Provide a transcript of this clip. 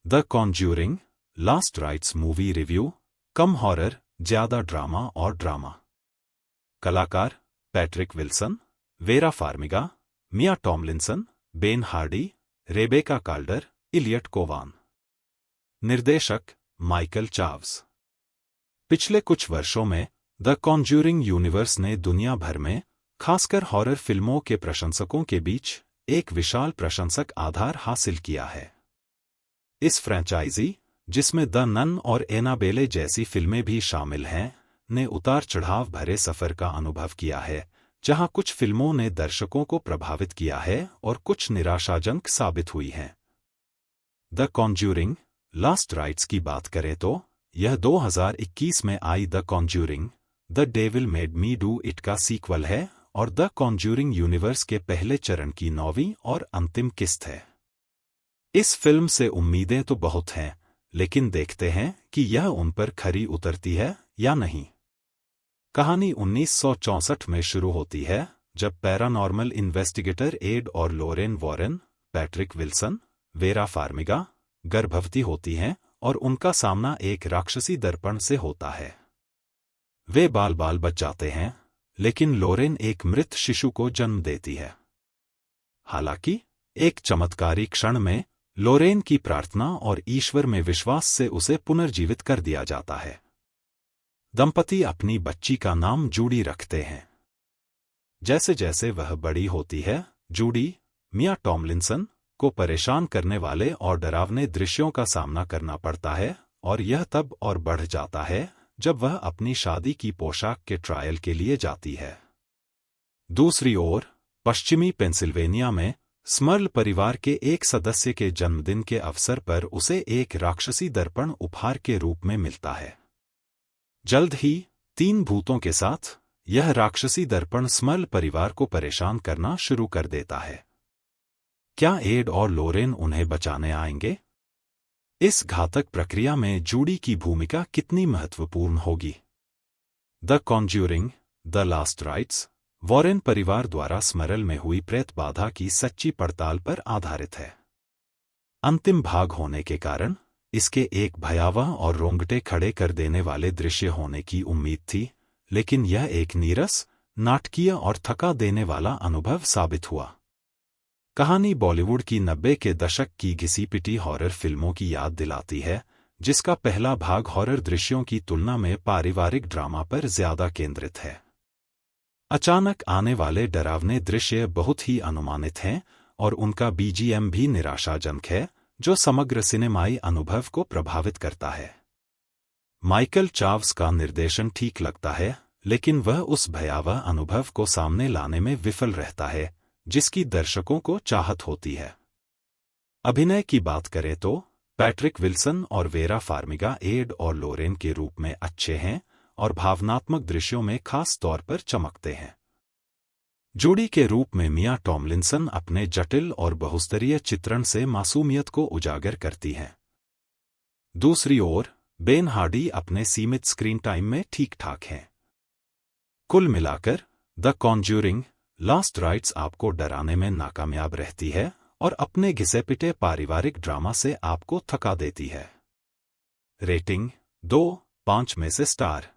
The Conjuring Last Rites movie review, कम horror ज्यादा drama और ड्रामा। कलाकार Patrick Wilson, Vera Farmiga, Mia Tomlinson, Ben Hardy, Rebecca Calder, Elliot Cowan. निर्देशक Michael Chaves. पिछले कुछ वर्षों में द कॉन्ज्यूरिंग यूनिवर्स ने दुनिया भर में खासकर हॉरर फिल्मों के प्रशंसकों के बीच एक विशाल प्रशंसक आधार हासिल किया है। इस फ्रेंचाइजी, जिसमें द नन और एनाबेले जैसी फिल्में भी शामिल हैं, ने उतार चढ़ाव भरे सफर का अनुभव किया है, जहां कुछ फिल्मों ने दर्शकों को प्रभावित किया है और कुछ निराशाजनक साबित हुई हैं। द कॉन्ज्यूरिंग लास्ट राइट्स की बात करें तो यह 2021 में आई The Conjuring The Devil Made Me Do It का सीक्वल है और द कॉन्ज्यूरिंग यूनिवर्स के पहले चरण की 9वीं और अंतिम किस्त है। इस फिल्म से उम्मीदें तो बहुत हैं, लेकिन देखते हैं कि यह उन पर खरी उतरती है या नहीं। कहानी 1964 में शुरू होती है, जब पैरानॉर्मल इन्वेस्टिगेटर एड और Lorraine Warren, Patrick Wilson, Vera Farmiga गर्भवती होती हैं और उनका सामना एक राक्षसी दर्पण से होता है। वे बाल बच जाते हैं, लेकिन लोरेन एक मृत शिशु को जन्म देती है। हालांकि एक चमत्कारी क्षण में लोरेन की प्रार्थना और ईश्वर में विश्वास से उसे पुनर्जीवित कर दिया जाता है। दंपति अपनी बच्ची का नाम जूडी रखते हैं। जैसे जैसे वह बड़ी होती है, जूडी मिया टॉमलिंसन को परेशान करने वाले और डरावने दृश्यों का सामना करना पड़ता है, और यह तब और बढ़ जाता है जब वह अपनी शादी की पोशाक के ट्रायल के लिए जाती है। दूसरी ओर पश्चिमी पेंसिल्वेनिया में स्मर्ल परिवार के एक सदस्य के जन्मदिन के अवसर पर उसे एक राक्षसी दर्पण उपहार के रूप में मिलता है। जल्द ही 3 भूतों के साथ यह राक्षसी दर्पण स्मर्ल परिवार को परेशान करना शुरू कर देता है। क्या एड और लोरेन उन्हें बचाने आएंगे? इस घातक प्रक्रिया में जूडी की भूमिका कितनी महत्वपूर्ण होगी? The Conjuring the last rites Warren परिवार द्वारा स्मरल में हुई प्रेत बाधा की सच्ची पड़ताल पर आधारित है। अंतिम भाग होने के कारण इसके एक भयावह और रोंगटे खड़े कर देने वाले दृश्य होने की उम्मीद थी, लेकिन यह एक नीरस, नाटकीय और थका देने वाला अनुभव साबित हुआ। कहानी बॉलीवुड की 90 के दशक की घिसी-पिटी हॉरर फिल्मों की याद दिलाती है, जिसका पहला भाग हॉरर दृश्यों की तुलना में पारिवारिक ड्रामा पर ज्यादा केंद्रित है। अचानक आने वाले डरावने दृश्य बहुत ही अनुमानित हैं और उनका बीजीएम भी निराशाजनक है, जो समग्र सिनेमाई अनुभव को प्रभावित करता है। माइकल चाव्स का निर्देशन ठीक लगता है, लेकिन वह उस भयावह अनुभव को सामने लाने में विफल रहता है जिसकी दर्शकों को चाहत होती है। अभिनय की बात करें तो पैट्रिक विल्सन और वेरा फार्मिगा एड और लोरेन के रूप में अच्छे हैं और भावनात्मक दृश्यों में खास तौर पर चमकते हैं। जूडी के रूप में मिया टॉमलिंसन अपने जटिल और बहुस्तरीय चित्रण से मासूमियत को उजागर करती हैं। दूसरी ओर बेन हार्डी अपने सीमित स्क्रीन टाइम में ठीक-ठाक हैं। कुल मिलाकर द कॉन्ज्यूरिंग लास्ट राइट्स आपको डराने में नाकामयाब रहती है और अपने घिसे-पिटे पारिवारिक ड्रामा से आपको थका देती है। रेटिंग 2/5 में से स्टार।